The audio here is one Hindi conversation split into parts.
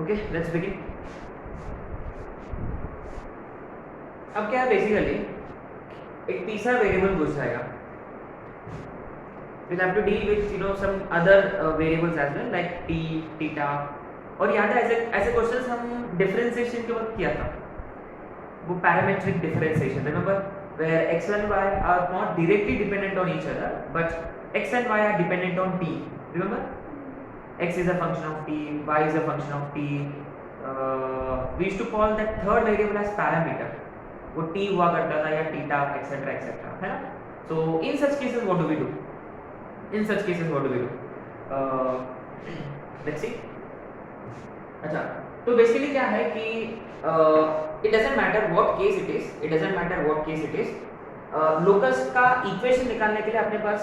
Okay let's begin. अब क्या है बेसिकली एक तीसरा वेरिएबल पूछ जाएगा। we'll have to deal with some other variables as well like t, theta। और याद है ऐसे क्वेश्चंस हम डिफरेंशिएशन के वक्त किया था, वो parametric differentiation. Remember where x and y are not directly dependent on each other but x and y are dependent on t। remember x is a function of t, y is a function of t। we used to call that third variable as parameter। वो t हुआ करता था या थीटा एक्सेट्रा एक्सेट्रा, है ना। so in such cases what do we do? let's see। अच्छा तो बेसिकली क्या है कि it doesn't matter what case it is, locus का इक्वेशन निकालने के लिए अपने पास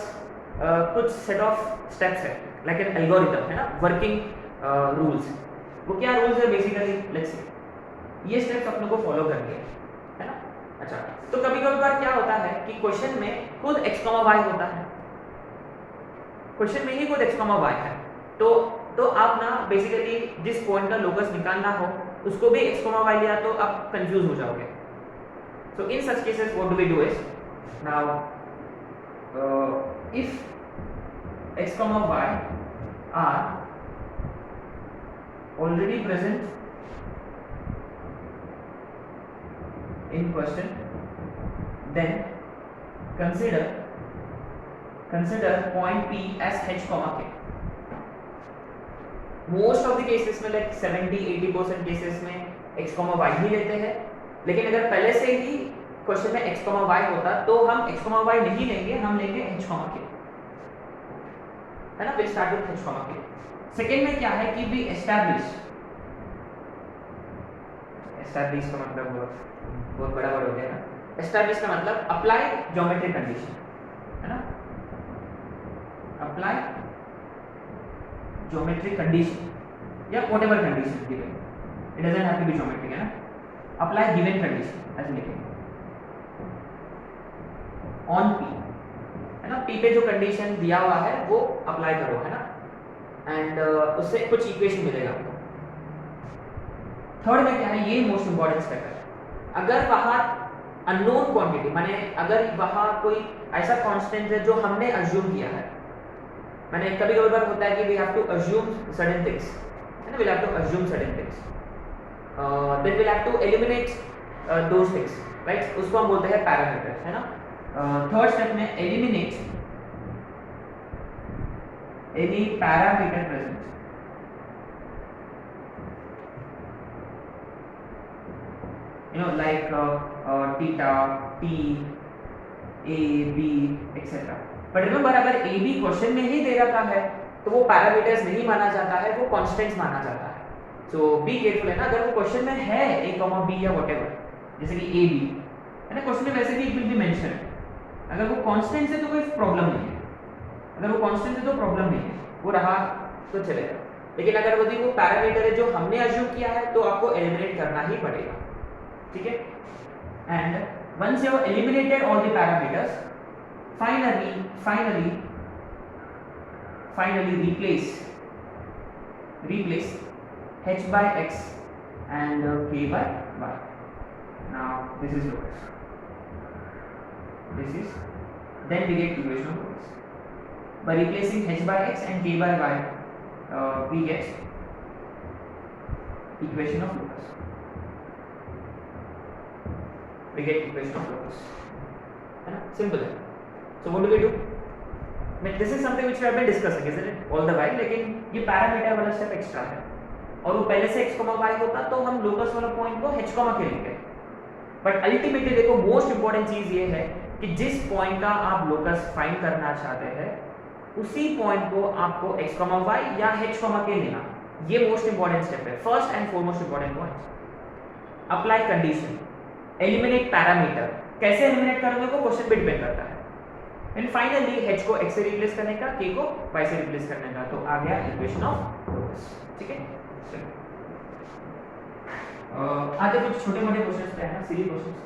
कुछ सेट ऑफ स्टेप्स है, लाइक एन एल्गोरिथम, है ना, वर्किंग रूल्स। वो क्या रूल्स है बेसिकली, लेट्स सी। ये स्टेप्स अपने को फॉलो करनी है ना। अच्छा तो कभी कभार क्या होता है कि क्वेश्चन में खुद x, y होता है, क्वेश्चन में ही खुद x, y है, तो आप ना बेसिकली जिस पॉइंट का लोकस निकालना हो उसको भी x, y लिया तो आप कंफ्यूज हो जाओगे। so in such cases what do we do is now if x, y are already present in question then consider point P as h, k। Most of the cases में लाइक 70-80% केसेस में x, y ही लेते हैं, लेकिन अगर पहले से ही क्वेश्चन में x, y होता तो हम x, y नहीं लेंगे, हम लेंगे h, k, है ना। Will start with h, k। Second में क्या है कि वी एस्टैब्लिश का मतलब बहुत बड़ा वर्ड हो गया ना। एस्टैब्लिश का मतलब अप्लाई ज्योमेट्रिक कंडीशन, है ना। अप्लाई ज्योमेट्रिक कंडीशन या whatever condition given, it doesn't have to be geometric, है ना। अप्लाई गिवन कंडीशन ऐसे लिखेंगे ऑन P, है ना। P पे जो कंडीशन दिया हुआ है वो अप्लाई करो, है ना, एंड उससे कुछ इक्वेशन मिलेगा आपको। थर्ड में क्या है, ये मोस्ट इंपॉर्टेंट स्टेप है। अगर वहां अननोन क्वांटिटी माने अगर वहां कोई ऐसा कांस्टेंट है जो हमने अज्यूम किया है, मैंने कभी बार होता है कि we have to assume certain things, है ना, we have to assume certain things, then we have to eliminate those things, right. उसको हम बोलते हैं पैरामीटर, है ना। थर्ड स्टेप में eliminate any parameter present, like theta, t, a, b, etc। But remember अगर a b क्वेश्चन में ही दे रखा है तो वो पैरामीटर्स नहीं माना जाता है, वो कांस्टेंट्स माना जाता है। सो बी केयरफुल, है ना। अगर वो क्वेश्चन में है a, b या व्हाटएवर, जैसे कि a b, है ना, क्वेश्चन में वैसे भी इट विल बी मेंशन। अगर वो कांस्टेंट्स है तो कोई प्रॉब्लम नहीं है, अगर वो कांस्टेंट है तो प्रॉब्लम नहीं है, वो रहा तो चलेगा। लेकिन अगर वो पैरामीटर है जो हमने अज्यूम किया है तो आपको एलिमिनेट करना ही पड़ेगा, ठीक है। And once you have eliminated all the parameters, finally replace h by x and k by y। now this is locus, then we get equation of locus by replacing h by x and k by y, we get equation of locus, है ना, सिंपल है। so what do we do? this is something which we have been discussing, isn't it, all the while, लेकिन ये पैरामीटर वाला स्टेप एक्स्ट्रा है, और वो पहले से x, y होता तो हम लोकस वाला पॉइंट को h, k लेंगे। बट अल्टीमेटली देखो मोस्ट इंपॉर्टेंट चीज ये है कि जिस पॉइंट का आप लोकस फाइंड करना चाहते हैं उसी पॉइंट को आपको x, y या h, k लेना। ये मोस्ट इंपॉर्टेंट स्टेप है, first and foremost important point. Apply condition, eliminate parameter, कैसे एलिमिनेट करोगे वो क्वेश्चन पे डिपेंड करता है। एंड फाइनली h को x से रिप्लेस करने का, k को y से रिप्लेस करने का, तो आ गया इक्वेशन ऑफ लोकस, ठीक है। आगे कुछ छोटे मोटे क्वेश्चंस है ना, सिली क्वेश्चंस,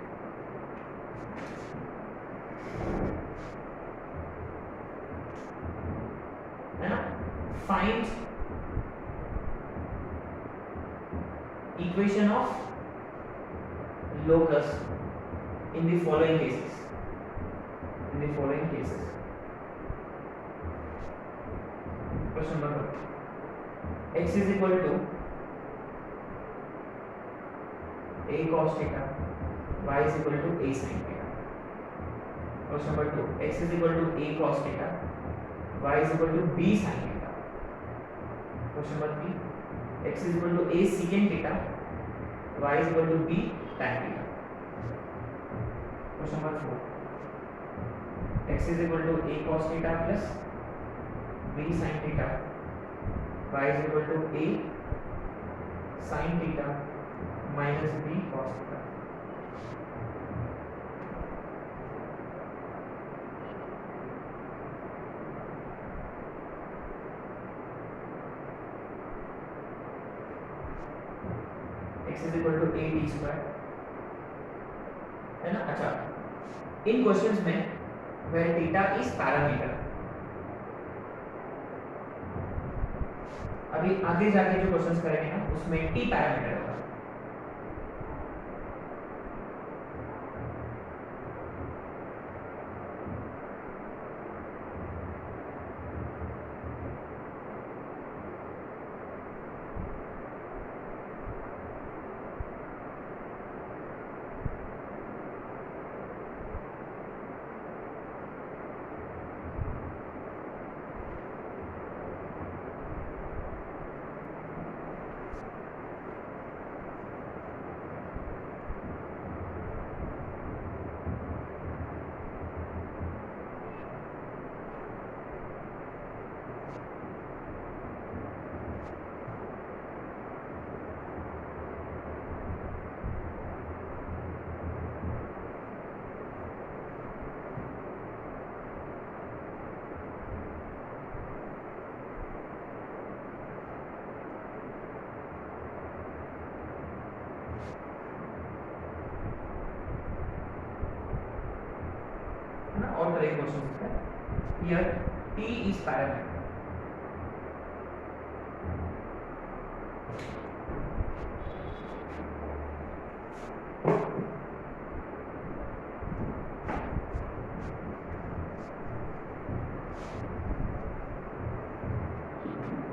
है ना। Find equation of locus in the following cases. Question number x is equal to a cos theta, y is equal to a sin theta. Question number 2, x is equal to a cos theta, y is equal to b sin theta. Question number 3, x is equal to a secant theta, y is equal to b tan theta. Question number 4, x is equal to a cos theta plus b sin theta, y is equal to a sin theta minus b cos theta. x is equal to a d square है ना. अच्छा, इन क्वेश्चंस में where theta is parameter, अभी आगे जाके जो क्वेश्चंस करेंगे ना उसमें t पैरामीटर होगा. और तरह के क्वेश्चन है. Here t is parameter.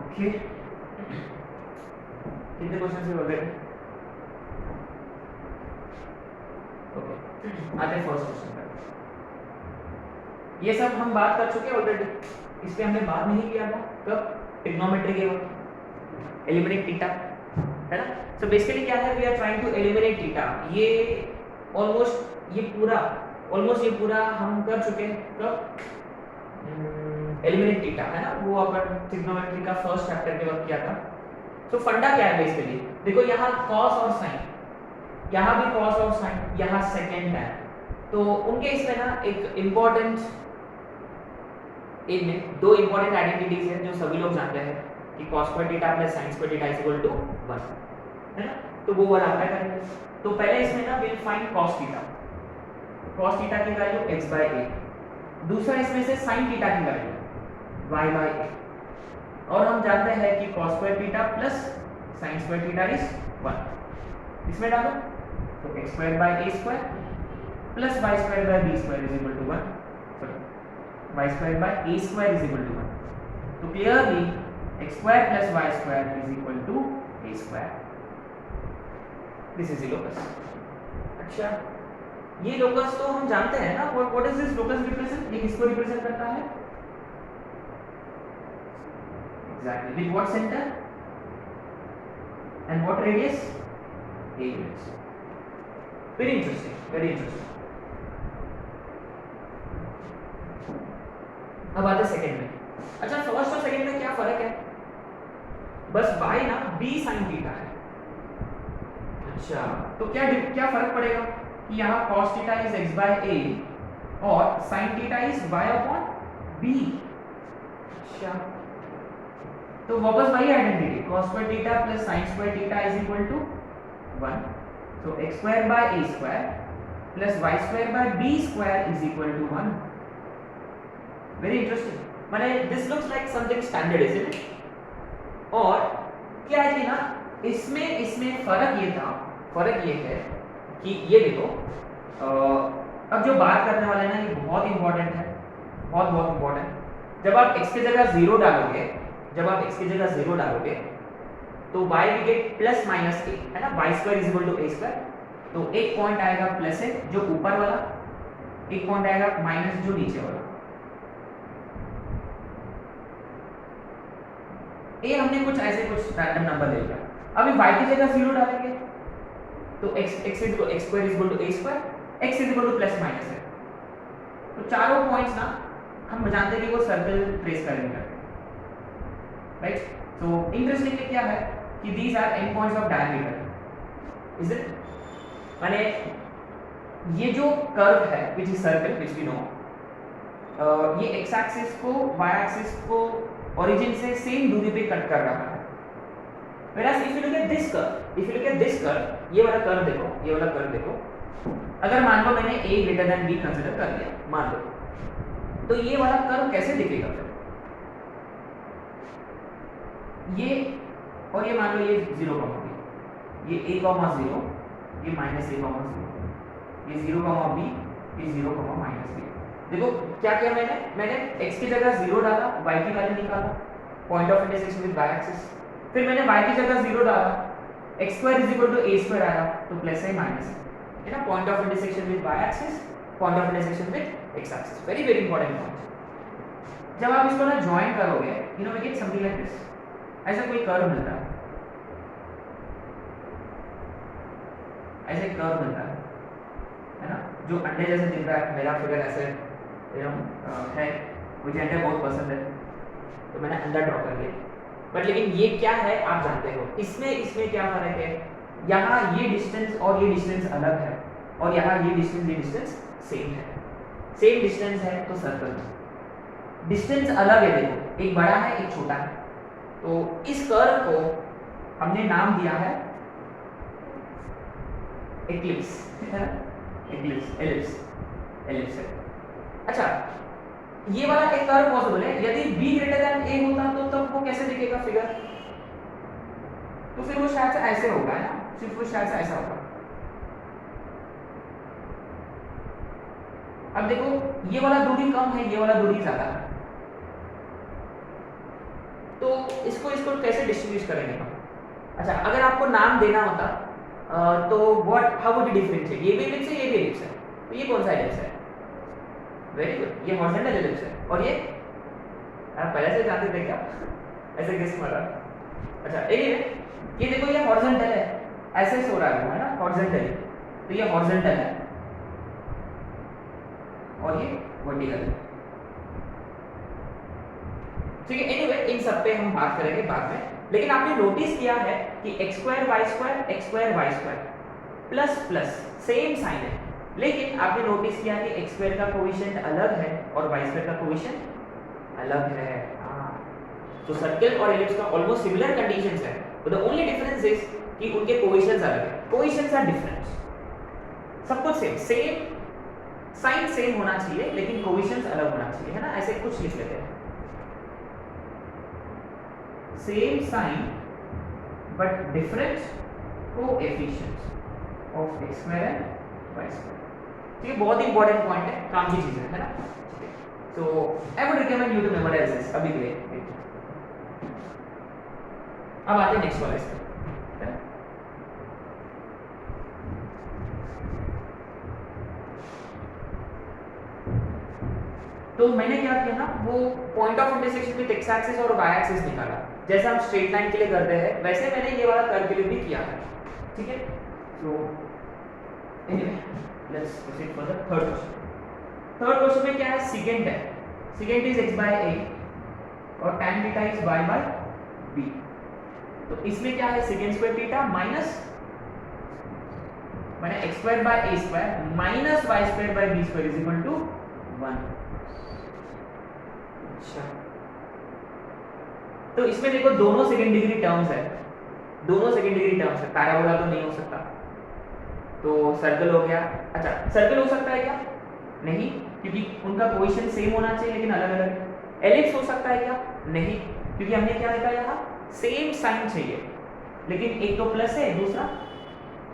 Okay, कितने क्वेश्चन से ऑलरेडी? ओके, आते हैं फर्स्ट क्वेश्चन पर. ये सब हम बात कर चुके हैं ऑलरेडी, इस पे हमने बात नहीं किया था. कब? ट्रिग्नोमेट्री के वक्त. एलिमिनेट थीटा है ना. सो बेसिकली क्या है, we are trying to eliminate theta. ये ऑलमोस्ट ये पूरा हम कर चुके हैं. कब? एलिमिनेट थीटा है ना, वो अपन ट्रिग्नोमेट्री का फर्स्ट चैप्टर के वक्त किया था. सो फंडा क्या है बेसिकली, देखो यहाँ कॉस और साइन, यहाँ भी कॉस और साइन, यहाँ सेकेंड है. तो उनके इसमें ना एक इम्पोर्टेंट, इनमें दो इंपॉर्टेंट आइडेंटिटीज है जो सभी लोग जानते हैं कि cos square theta plus sin square theta is equal to 1 है ना. तो वो वाला अप्लाई करेंगे. तो पहले इसमें ना विल फाइंड cos थीटा की वैल्यू x बाय a. दूसरा इसमें से sin थीटा की वैल्यू y बाय a. और हम जानते हैं कि cos square theta plus sin square theta is 1. इसमें डालो तो x square by a square plus y square by b square is equal to 1. y square by a square is equal to 1. So clearly x square plus y square is equal to a square. This is the locus. अच्छा, ये locus तो हम जानते हैं ना. What is this locus represent? ये किसको represent करता है? Exactly. With what center? And what radius? A units. Very interesting. Very interesting. अब आते सेकंड में. अच्छा, फर्स्ट और सेकंड में क्या फर्क है? बस y ना b sin थीटा है. अच्छा, तो क्या फर्क पड़ेगा कि यहाँ cos theta is x by a और sin theta is y upon b. अच्छा, तो वापस वही identity, cos square theta plus sin square theta is equal to 1. तो x square by a square plus y square by b square is equal to 1. Very interesting. माने this looks like something standard, isn't it? और क्या है कि ना इसमें इसमें फर्क ये था, फर्क ये है कि ये देखो अब जो बात करने वाले हैं ना ये बहुत इंपॉर्टेंट है, बहुत बहुत इंपॉर्टेंट। जब आप x की जगह 0 डालोगे, जब आप x की जगह 0 डालोगे तो y we get plus minus a, है ना, y square is equal to a square. तो एक पॉइंट आएगा प्लस है जो ऊपर वाला, एक पॉइंट आएगा माइनस जो नीचे वाला। a हमने कुछ ऐसे कुछ रैंडम नंबर ले लिया। अभी y की जगह 0 डालेंगे तो x square is equal to a square, x is equal to plus minus है। तो चारों पॉइंट्स ना हम जानते हैं कि वो सर्कल ट्रेस करेंगे, राइट। सो इंटरेस्टिंगली क्या है कि these are end points of diameter, is it. माने ये जो कर्व है which is circle which we know, ये x एक्सिस को y एक्सिस को ओरिजिन से सेम दूरी पे कट कर रहा है। Whereas if you look at this curve, if you look at this curve, ये वाला कर्व देखो, ये वाला कर्व देखो। अगर मान लो मैंने a greater than b consider कर लिया, मान लो, तो ये वाला कर्व कैसे दिखेगा फिर? ये और ये मान लो ये 0, ये a, 0, ये माइनस a, 0, ये 0, b, ये 0, माइनस b। देखो क्या किया मैंने x की जगह 0 डाला, y की वैल्यू निकाला, point of intersection with y axis. फिर मैंने y की जगह 0 डाला, x square is equal to a square आया, तो प्लस है माइनस है ना, point of intersection with y axis, point of intersection with x axis. Very very important point. जब आप इसको ना ज्वाइन करोगे, you know we get something like this, ऐसा कोई कर्व मिलता है, ऐसे कर्व मिलता है ना, जो अंडे जैसे दिख रहा है। मेरा फिगर ऐसे है, मुझे अंडे बहुत पसंद है तो मैंने अंडा ड्रॉ कर लिया। बट लेकिन ये क्या है आप जानते हो, इसमें क्या फर्क है, यहाँ ये डिस्टेंस और ये डिस्टेंस अलग है, और यहाँ ये डिस्टेंस सेम है। सेम डिस्टेंस है तो सर्कल, डिस्टेंस अलग है, देखो एक बड़ा है एक छोटा है। तो इस कर्व को हमने नाम दिया है एक्लिप्स, एलिप्स है। अच्छा, ये वाला एक कर्व पॉसिबल है, यदि b ग्रेटर देन a होता तो तब वो कैसे दिखेगा फिगर? तो फिर वो शायद से ऐसे होगा, है ना, सिर्फ वो शायद से ऐसा होगा। अब देखो ये वाला दूरी कम है, ये वाला दूरी ज्यादा है, तो इसको कैसे डिस्ट्रीब्यूट करेंगे हम? अच्छा, अगर आपको नाम देना होता तो हाउ वुड यू डिफरेंशिएट? ये भी एलिप्स है, ये भी एलिप्स है, तो ये कौन सा एलिप्स है? वेरी गुड, ये हॉरिजॉन्टल एलिप्स है। और ये आप पहले से जानते थे क्या? ऐसे गेस मारा। अच्छा, एनीवे ये देखो ये हॉरिजॉन्टल है, ऐसे सो रहा है ना, हॉरिजॉन्टल, तो ये हॉरिजॉन्टल है और ये वर्टिकल है, ठीक है। एनीवे इन सब पे हम बात करेंगे बाद में। लेकिन आपने नोटिस किया है कि x square y square plus plus same sign है, लेकिन आपने नोटिस किया कि x स्क्वायर का कोएफिशिएंट अलग है और y स्क्वायर का कोएफिशिएंट अलग है। तो सर्कल और एलिप्स का ऑलमोस्ट सिमिलर कंडीशंस है, but the only difference is कि उनके कोएफिशिएंट्स अलग है, कोएफिशिएंट्स आर डिफरेंट, सब कुछ सेम साइन सेम होना चाहिए लेकिन कोएफिशिएंट्स अलग होना चाहिए, है ना। ऐसे कुछ लिख लेते हैं, same sign but different coefficients of x square and y square. ठीक है, बहुत इंपॉर्टेंट पॉइंट है, काम की चीज है ना। So I would recommend you to memorise this अभी के लिए। अब आते हैं नेक्स्ट वाले इसमें। तो मैंने क्या किया ना, वो point of intersection with x axis और y एक्सिस निकाला, जैसे हम स्ट्रेट लाइन के लिए करते हैं वैसे मैंने ये वाला कर्व के लिए भी किया है, ठीक है। So anyway let's proceed for the third question. Third question में क्या है, सेकेंड है, second is x by a और tan theta is y by b। तो इसमें क्या है, सेकेंड स्क्वायर थीटा माइनस माने x square by a square minus y square by b square is equal to 1। अच्छा, तो इसमें देखो दोनों सेकंड डिग्री टर्म्स है, दोनों सेकंड डिग्री टर्म्स है, पैराबोला तो नहीं हो सकता, तो सर्कल हो गया। अच्छा, सर्कल हो सकता है क्या? नहीं, क्योंकि उनका कोएफिशिएंट सेम होना चाहिए लेकिन अलग अलग। एलिप्स हो सकता है क्या? नहीं, क्योंकि हमने क्या लिखा यहाँ, सेम साइन चाहिए, लेकिन एक तो प्लस है दूसरा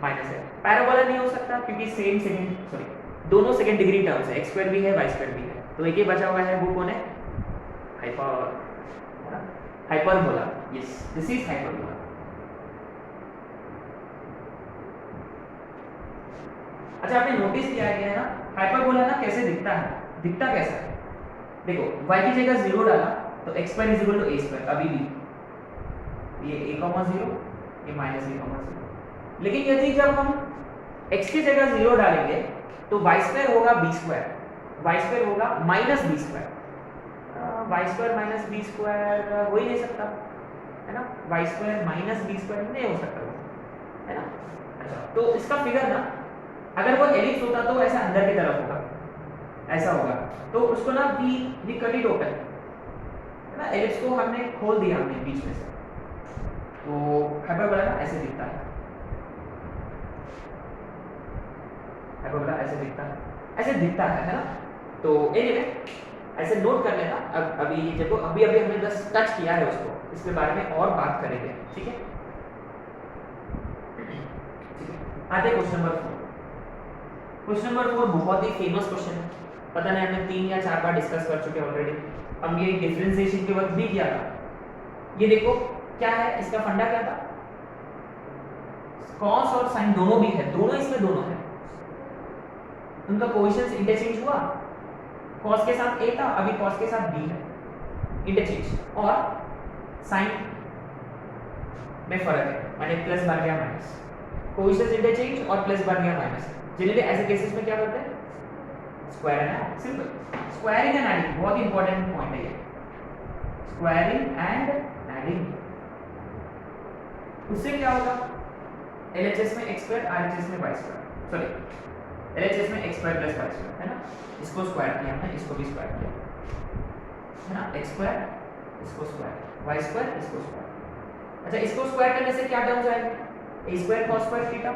माइनस है। पैराबोला नहीं हो सकता क्योंकि सेम सेकंड सॉरी दोनों सेकंड डिग्री टर्म्स है, x स्क्वायर भी है y स्क्वायर भी है, तो एक ही बचा हुआ है, वो कौन है? Hyperbola. Yes, this is hyperbola. अच्छा, आपने नोटिस किया है ना हाइपरबोला ना कैसे दिखता है? दिखता कैसा है? देखो y की जगह 0 डाला तो x square is equal to a square, अभी भी ये a, 0 ये माइनस a, 0। लेकिन यदि जब हम x की जगह 0 डालेंगे तो y स्क्वायर होगा b स्क्वायर, y स्क्वायर होगा minus b square. y square minus b square हो ही नहीं सकता, है ना? y square minus b square नहीं हो सकता वो, है ना? अच्छा, तो इसका फिगर ना अगर वो एलिप्स होता तो ऐसा अंदर की तरफ होगा, ऐसा होगा, तो उसको ना वी कट इट ओपन, है ना? एलिप्स को हमने खोल दिया हमने बीच में से, तो हाइपरबोला ना ऐसे दिखता है, हाइपरबोला ऐसे दिखता है ना? तो एनीवे ऐसे नोट कर लेना। अब अभी देखो अभी हमने बस टच किया है उसको, इसके बारे में और बात करेंगे, ठीक है? आते क्वेश्चन नंबर 4। क्वेश्चन नंबर 4 बहुत ही फेमस क्वेश्चन है, पता नहीं हमने 3 या 4 बार डिस्कस कर चुके ऑलरेडी, हम ये डिफरेंशिएशन के वक्त भी किया था। ये देखो क्या है, इसका फंडा क्या था? कॉस और साइन दोनों भी है, दोनों इसमें दोनों है, उनका कोएफिशिएंट्स इंटरचेंज हुआ, कॉस के साथ a था, अभी कॉस के साथ b है, इंटरचेंज, और साइन में फर्क है, माने प्लस बन गया माइनस, कोएफिशिएंट्स इंटरचेंज और प्लस बन गया माइनस। जनरली ऐसे केसेस में क्या करते हैं? Square and simple squaring and adding, बहुत इंपॉर्टेंट पॉइंट है ये, स्क्वायरिंग एंड एडिंग। उससे क्या होगा? LHS में x स्क्वायर, RHS में y स्क्वायर, सॉरी LHS में x square plus y square, है ना? इसको स्क्वायर किया हमने, इसको भी स्क्वायर किया, है ना? x स्क्वायर, इसको स्क्वायर, y स्क्वायर, इसको स्क्वायर। अच्छा, इसको स्क्वायर करने से क्या टर्म्स आएगा? a square cos square theta,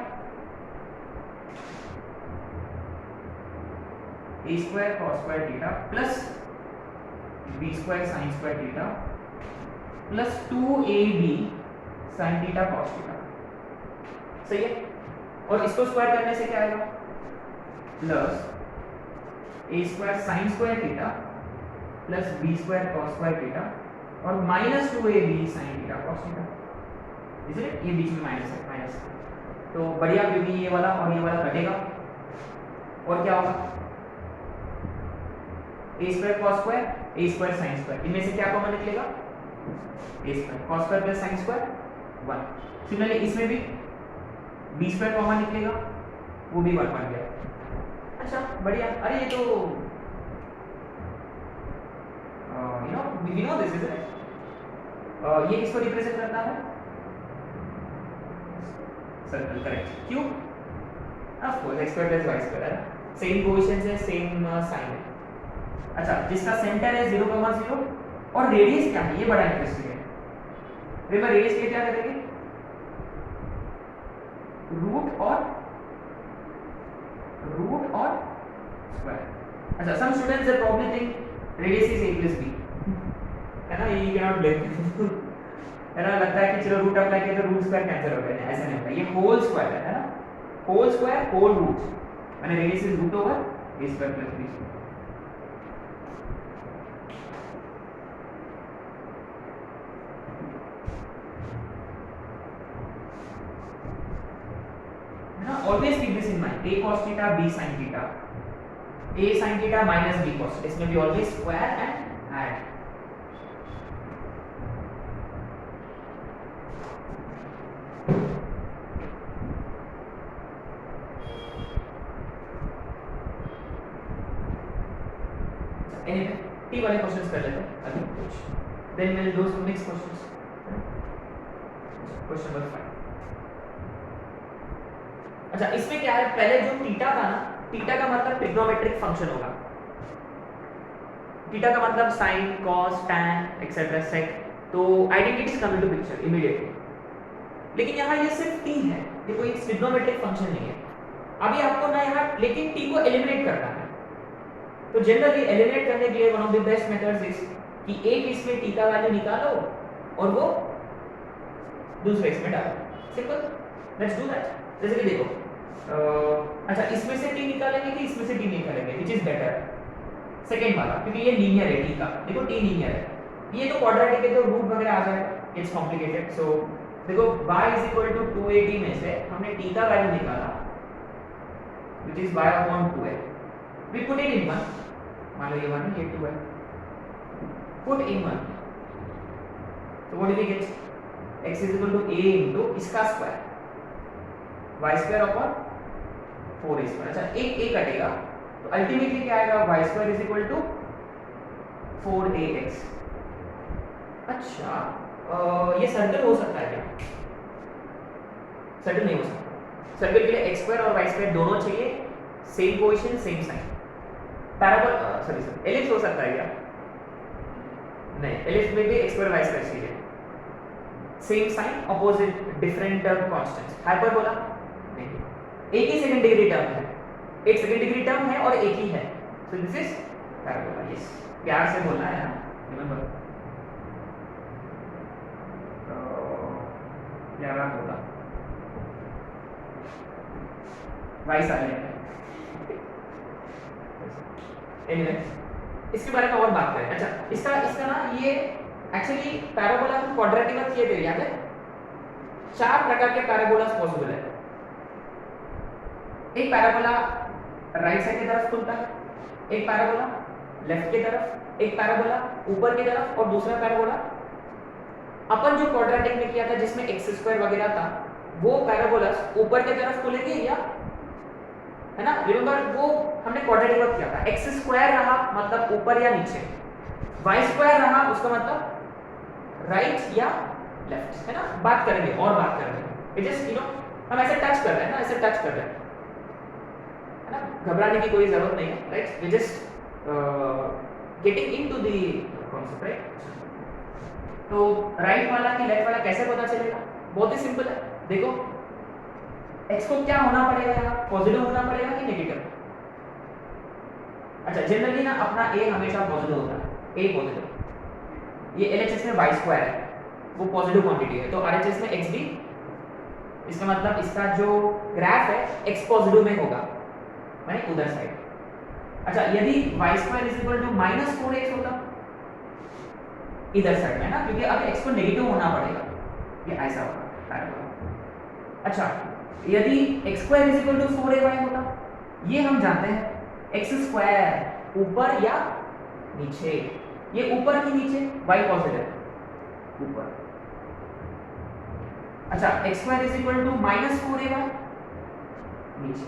a square cos square theta plus b square sin square theta plus 2ab sin theta cos theta, सही है? और इसको स्क्वायर करने से क्या आएगा? Plus a square sin square theta plus b square cos square theta और minus 2ab sin theta cos theta, इसलिए ये बीच में माइनस है, माइनस, तो बढ़िया, क्योंकि ये वाला और ये वाला कटेगा, और क्या होगा? a square cos square, a square sin square, इनमें से क्या कॉमन निकलेगा? a square cos square plus sin square 1। Similarly इसमें भी b स्क्वायर कॉमन निकलेगा, वो भी 1 बन गया। अच्छा, बढ़िया। अरे ये तो you know this isn't it? ये किसको रिप्रेजेंट करता है? Circle, correct. क्यों? Of course x square plus y square है, सेम कोएफिशिएंट्स है, सेम साइन है। अच्छा, जिसका सेंटर है 0,0 और रेडियस क्या है, ये बड़ा इंटरेस्टिंग है। देखो रेडियस के क्या करेंगे? रूट और स्क्वायर। अच्छा, some students are probably think radius is a plus b, है ना? ये कैन नॉट ब्लेम, है ना? लगता है कि चलो रूट अप्लाई किया तो रूट स्क्वायर कैंसिल हो गया, ऐसा नहीं होता, ये होल स्क्वायर है ना? होल स्क्वायर होल रूट, माने radius is root over a square plus b square. Always keep this in mind, a cos theta, b sin theta, a sin theta minus b cos theta, इसमें भी always square and add। Anyway, t वाले क्वेश्चंस कर लेते हैं अभी कुछ, then we'll do some next questions। Question number 5। अच्छा, इसमें क्या है? पहले जो थीटा था ना, थीटा का मतलब ट्रिग्नोमेट्रिक फंक्शन होगा, थीटा का मतलब साइन, कॉस, टैन एक्सेट्रा सेक, तो identities come into picture immediately. लेकिन यहाँ ये सिर्फ t है, ये कोई ट्रिग्नोमेट्रिक फंक्शन नहीं है। अभी आपको ना यहाँ लेकिन t को एलिमिनेट करना है, तो जनरली एलिमिनेट करने के लिए one of the best methods is कि एक इसमें t का वैल्यू निकालो और वो दूसरे इसमें डालो, सिंपल, लेट्स डू दैट। जैसे कि देखो अच्छा इसमें से t निकालेंगे कि इसमें से t निकालेंगे, विच इज बेटर? सेकेंड वाला, क्योंकि ये लीनियर है t का, देखो t लीनियर है, ये तो क्वाड्रेटिक है तो रूट वगैरह आ जाएगा, इट्स कॉम्प्लिकेटेड। सो देखो y is equal to 2at में से हमने t का वैल्यू निकाला which is y upon 2a, we put it in 1, मान लो ये 1 है ये 2 है, put in 1, so what do we get? x is equal to a into इसका square y square upon 4a square. अच्छा एक a कटेगा तो अल्टीमेटली क्या आएगा? y square is equal to 4ax। अच्छा ये सर्कल हो सकता है क्या? सर्कल नहीं हो सकता। सर्कल के लिए x स्क्वायर और y स्क्वायर दोनों चाहिए, same coefficient same sign. Parabola sorry ellipse हो सकता है क्या? नहीं, एलिप्स में भी x स्क्वायर y स्क्वायर चाहिए, same sign opposite different constants. Hyperbola नहीं, एक ही सेकंड डिग्री टर्म है, एक सेकंड डिग्री टर्म है और एक ही है, so this is parabola. Yes, प्यार से बोलना है ना, रिमेंबर प्यारा बोला वाई साइलेंट। एनीवे इसके बारे में और बात करें। अच्छा इसका ना ये एक्चुअली पैराबोला को क्वाड्रेटिक में किए थे, याद है? 4 प्रकार के पैराबोलास पॉसिबल है। एक पैराबोला राइट साइड की तरफ खुलता है, एक पैराबोला लेफ्ट की तरफ, एक पैराबोला ऊपर की तरफ और दूसरा पैराबोला अपन जो क्वाड्रेटिक में किया था जिसमें x स्क्वायर वगैरह था, वो पैराबोलास ऊपर की तरफ खुलेंगे या है ना, रिमेंबर वो हमने क्वाड्रेटिक में किया था। x स्क्वायर रहा मतलब ऊपर या नीचे, y स्क्वायर रहा उसका मतलब राइट या लेफ्ट, है ना। बात करेंगे और बात करेंगे, जस्ट हम ऐसे टच कर रहे हैं ना, ऐसे टच कर रहे हैं, है ना, घबराने की कोई जरूरत नहीं है, right. We just getting into the concept, right. तो राइट वाला कि लेफ्ट वाला कैसे पता चलेगा? बहुत ही सिंपल है, देखो x को क्या होना पड़ेगा, यहाँ पॉजिटिव होना पड़ेगा कि नेगेटिव? अच्छा जनरली ना अपना a हमेशा पॉजिटिव होता है, a पॉजिटिव। ये LHS में y स्क्वायर है, वो पॉजिटिव क्वांटिटी है, तो RHS में x भी, इसका मतलब इसका जो ग्राफ है x पॉजिटिव में होगा, माने उधर साइड। अच्छा यदि y square is equal to -4x होता इधर साइड में ना, क्योंकि अब x को नेगेटिव होना पड़ेगा, ये ऐसा होगा पैराबोला। अच्छा यदि x square is equal to 4ay होता, ये हम जानते हैं x स्क्वायर ऊपर या नीचे, ये ऊपर कि नीचे? y पॉजिटिव ऊपर। अच्छा x square is equal to -4ay नीचे।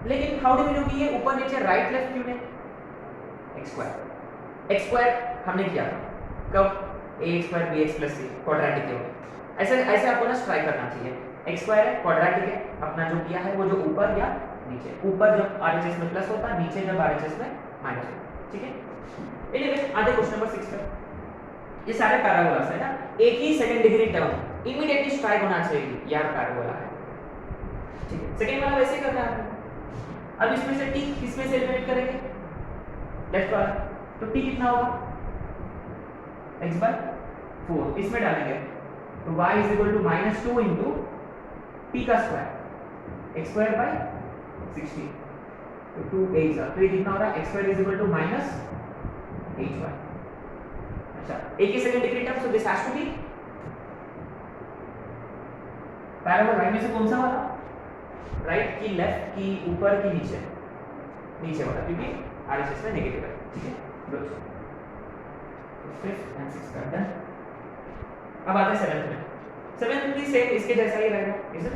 लेकिन हाउ डू वी नो कि ये ऊपर नीचे राइट लेफ्ट क्यों नहीं? x स्क्वायर हमने किया था कब? ax square bx plus c quadratic के होगा, ऐसे आपको ना ट्राई करना चाहिए। x स्क्वायर है क्वाड्रेटिक है, अपना जो किया है वो जो ऊपर या नीचे, ऊपर जब RHS में प्लस होता, नीचे जब RHS में माइनस होता, ठीक है। एनीवे आते क्वेश्चन नंबर 6 पे। ये सारे पैराबोलास है ना, एक ही second degree term immediately strike होना चाहिए, यार पैराबोला है, ठीक है। सेकंड वाला वैसे ही करना है। अब इसमें से t किसमें से एलिमिनेट करेंगे? लेफ्ट वाला, तो t कितना होगा? x/4 इसमें डालेंगे तो y is equal to -2 into t का स्क्वायर, x स्क्वायर बाय 60, तो 2a जा, तो ये कितना हो रहा है? x square is equal to -8y। अच्छा एक ही second degree term, so this has to be parabola. Right में से कौन सा वाला? राइट की लेफ्ट की ऊपर की नीचे? नीचे वाला, क्योंकि RHS में नेगेटिव है, ठीक है। गुड, तो 5th and 6th का डन। अब आते हैं 7th में। 7th भी सेम इसके जैसा ही रहेगा, इसे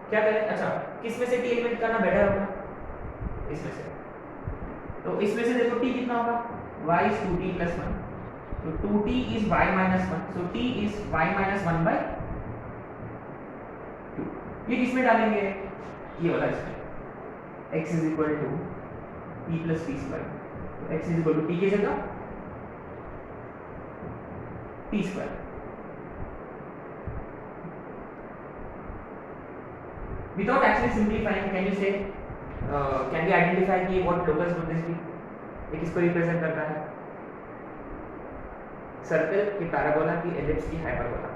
क्या करें? अच्छा किस में से t एलिमिनेट करना बेटर होगा? इसमें से, तो इसमें से देखो t कितना होगा? y is 2t plus 1, तो 2t is y minus 1, so t is y minus 1 by 2। ये किसमें डालेंगे? ये वाला इसमें, x is equal to t plus t square, तो x is equal to t की जगह t square। Without actually simplifying, can you say, can we identify कि what locus would this be? ये किसको रिप्रेजेंट करता है? सर्कल की पैराबोला की एलिप्स की हाइपरबोला?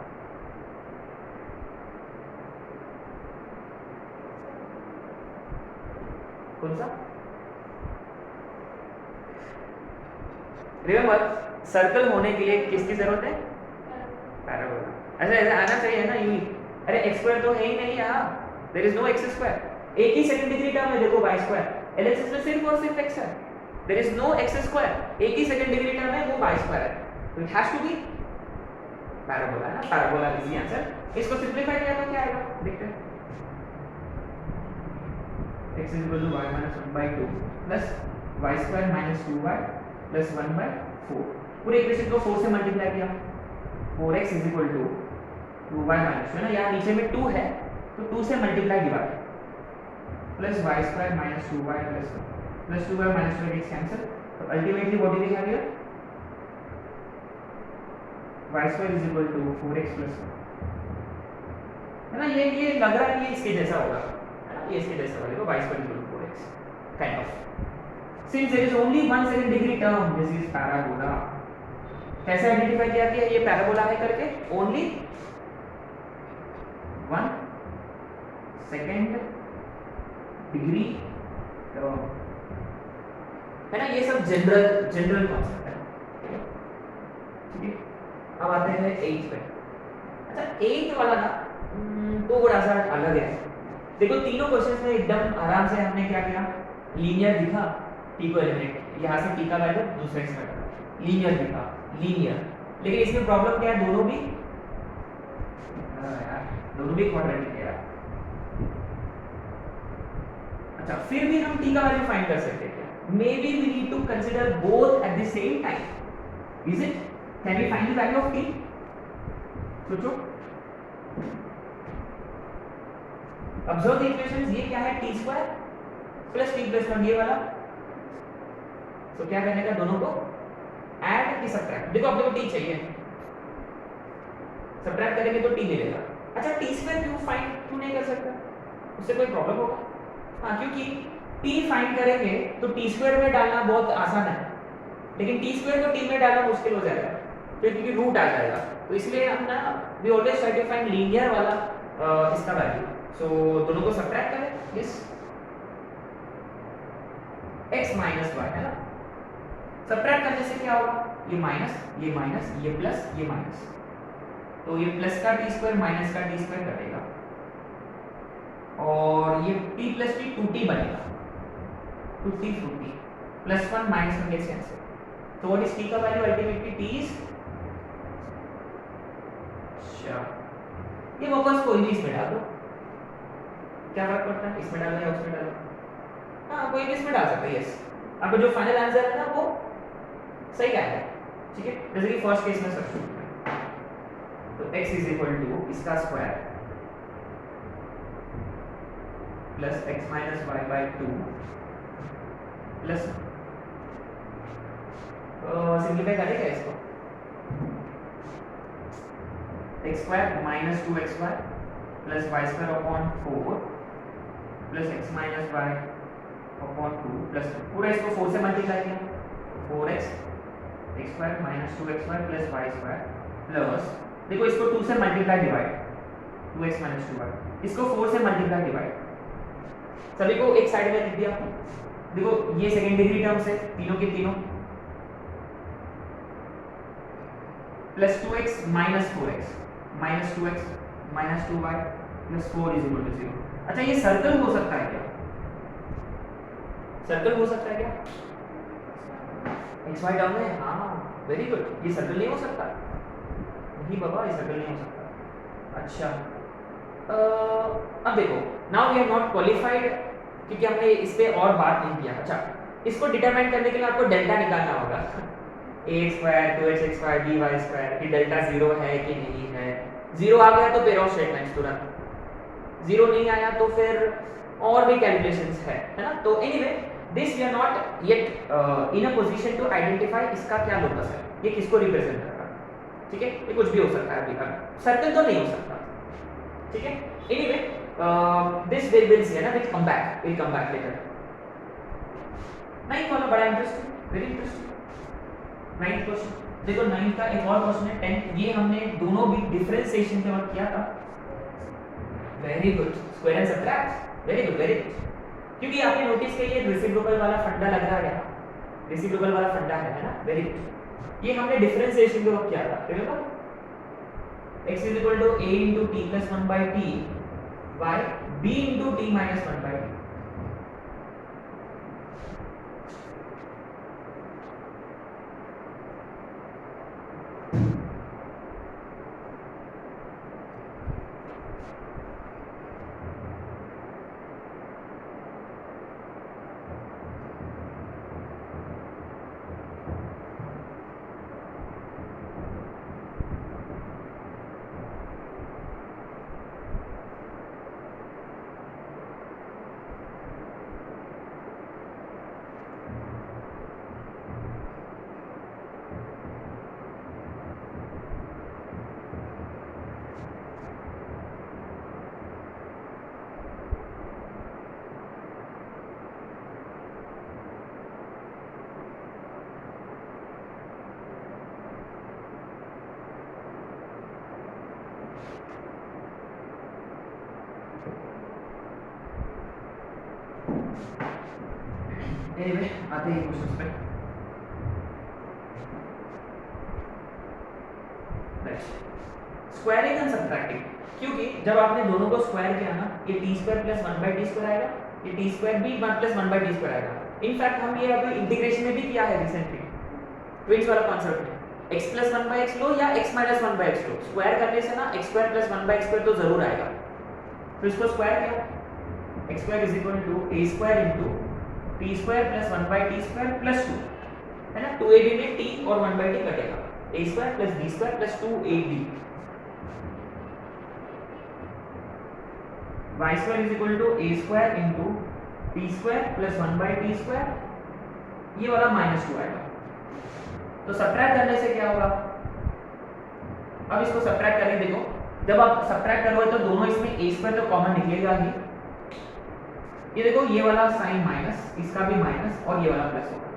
कौन सा? रिमेंबर, सर्कल होने के लिए किसकी जरूरत है? पैराबोला। ऐसा ऐसा आना चाहिए ना, यूं ही। अरे एक्स स्क्वायर तो है ही नहीं यहाँ, there is no X square. एक ही सेकंड डिग्री टर्म है, देखो वाई स्क्वायर। एलएचएस में सिर्फ और सिर्फ एक्स है, there is no X square. एक ही सेकंड डिग्री टर्म है, वो वाई स्क्वायर है, तो it has to be parabola है ना। Parabola is the answer. इसको सिंपलीफाई किया तो क्या आएगा, देखते हैं। x is equal to y minus 1 by 2 plus y square minus 2y plus 1 by 4। पूरे इक्वेशन को 4 से मल्टीप्लाई किया, 4x is equal to 2y minus 2 है ना, यहाँ नीचे में 2 है तो 2 से multiply divide plus y square minus 2y plus 2y minus 2 gets cancel। तो ultimately what do we have here, y square is equal to 4x plus 1 है ना। ये लग रहा है कि इसके जैसा होगा, है ना, ये इसके जैसा होगा। y square is equal to 4x kind of। Since there is only one second degree term, this is parabola। कैसे आइडेंटिफाई किया कि ये पैराबोला है करके? ओनली 1 सेकेंड डिग्री टर्म, है ना। ये सब जनरल कॉन्सेप्ट है, ठीक है। अब आते हैं 8th पे। अच्छा 8th वाला ना थोड़ा सा अलग है। देखो तीनों क्वेश्चंस में एकदम आराम से हमने क्या किया, लीनियर दिखा, टी को एलिमिनेट, यहाँ से टी का वैल्यू दूसरे एक्सपेक्ट, लीनियर दिखा, लीनियर। लेकिन इसमें प्रॉब्लम क्या है, दोनों भी क्वाड्रेटिक है यार। अच्छा फिर भी हम टी का वैल्यू फाइंड कर सकते हैं। Maybe we need to consider both at the same time, is it? Can we find the value of T? सोचो, ऑब्जर्व द इक्वेशंस। ये क्या है, T square plus T plus 1, ये वाला। तो क्या करने का, दोनों को ऐड की सबट्रैक्ट। देखो अब देखो टी चाहिए, सबट्रैक्ट करेंगे तो टी मिलेगा। अच्छा टी स्क्वायर क्यों नहीं कर सकता, उससे कोई प्रॉब्लम होगा? हाँ, क्योंकि टी फाइंड करेंगे तो टी स्क्वायर में डालना बहुत आसान है, लेकिन टी स्क्वायर को टी में डालना मुश्किल हो जाएगा, क्योंकि रूट आ जाएगा। तो इसलिए हम ना we always try to find linear वाला इसका वैल्यू। सो दोनों को सबट्रैक्ट करें, यस, x माइनस y है ना। सबट्रैक्ट करने से क्या होगा, ये माइनस, ये प्लस, ये माइनस, तो ये प्लस का टी स्क्वायर माइनस का टी स्क्वायर कटेगा, और ये t प्लस टी 2t बनेगा, 2t फ्रूटी प्लस 1 माइनस 1 गैस कैंसिल। तो व्हाट इज t का वैल्यू, अल्टीमेटली t इज, अच्छा ये वापस कोई भी इसमें डाल दो, क्या फर्क पड़ता है, इसमें डालो या उसमें डालो? हाँ कोई भी इसमें डाल सकते हैं, यस। आपका जो फाइनल आंसर है ना वो सही आएगा, ठीक है। जैसे कि फर्स्ट केस में सब्स्टिट्यूट करें, तो x इज इक्वल टू इसका square plus x minus Y by 2 plus simplify करेंगे इसको, x square minus 2xy plus Y square upon 4 plus x minus Y upon 2 plus पूरा इसको 4 से मल्टीप्लाई किया, 4x x square minus 2xy plus y square plus, देखो इसको 2 से multiply divide, 2x minus 2y, इसको 4 से मल्टीप्लाई डिवाइड, सभी को एक साइड में लिख दिया। देखो ये सेकेंड डिग्री टर्म्स है तीनों के तीनों, plus 2x minus 4x minus 2x minus 2y plus 4 is equal to 0। अच्छा ये सर्कल हो सकता है क्या, सर्कल हो सकता है क्या xy टर्म में? हाँ वेरी गुड, ये सर्कल नहीं हो सकता, नहीं बाबा ये सर्कल नहीं हो सकता। अच्छा अब देखो, now we are not qualified, क्योंकि हमने इस पे और बात नहीं किया। अच्छा इसको डिटरमाइन करने के लिए आपको डेल्टा निकालना होगा, ax square 2x square dy square कि डेल्टा 0 है कि नहीं है। 0 आ गया तो पेयर ऑफ स्ट्रेट लाइंस तुरंत, 0 नहीं आया तो फिर और भी कैलकुलेशंस है ना। तो anyway this we are not yet in a position to identify इसका क्या लोकस है, ये किसको रिप्रेजेंट कर रहा है, ठीक है। ये कुछ भी हो सकता है, अभी सर्कल तो नहीं हो सकता, ठीक है। एनीवे दिस विल सी है ना, will come back later. Ninth वाला बड़ा interesting, very interesting. Ninth question, देखो 9 का एक और क्वेश्चन है 10, ये हमने दोनों भी डिफरेंशिएशन के वक्त किया था। Very good, square and subtract, very good very good. क्योंकि आपने नोटिस किया ये रेसिप्रोकल वाला फंडा लग रहा है, रेसिप्रोकल वाला फंडा है ना, वेरी गुड। ये हमने डिफरेंशिएशन के वक्त किया था, remember x is equal to a into t plus 1 by t by b into t minus 1 by t। Anyway आते हैं क्वेश्चंस पे। स्क्वायरिंग एंड सब्ट्रैक्टिंग, क्योंकि जब आपने दोनों को स्क्वायर किया ना, ये t square plus 1 by t square आएगा, ये t स्क्वायर भी 1 प्लस 1 बाय t स्क्वायर आएगा। इनफैक्ट हम ये अभी इंटीग्रेशन में भी किया है रिसेंटली, ट्विंस वाला कॉन्सेप्ट में, x प्लस 1 बाय x लो या x माइनस 1 बाय x लो, स्क्वायर करने से ना x square plus 1 by x square तो जरूर आएगा। तो इसको स्क्वायर किया, x square is equal to a square into t square plus 1 by t square plus 2, है ना, 2ab में t और 1 बाय t कटेगा, a square plus b square plus 2ab, y square is equal to a square into t square plus 1 by t square, ये वाला -2 आएगा। तो सब्ट्रैक्ट करने से क्या होगा, अब इसको सब्ट्रैक्ट करके देखो, जब आप सब्ट्रैक्ट करोगे तो दोनों इसमें a स्क्वायर तो कॉमन निकलेगा ही, ये देखो ये वाला साइन माइनस, इसका भी माइनस और ये वाला प्लस होगा,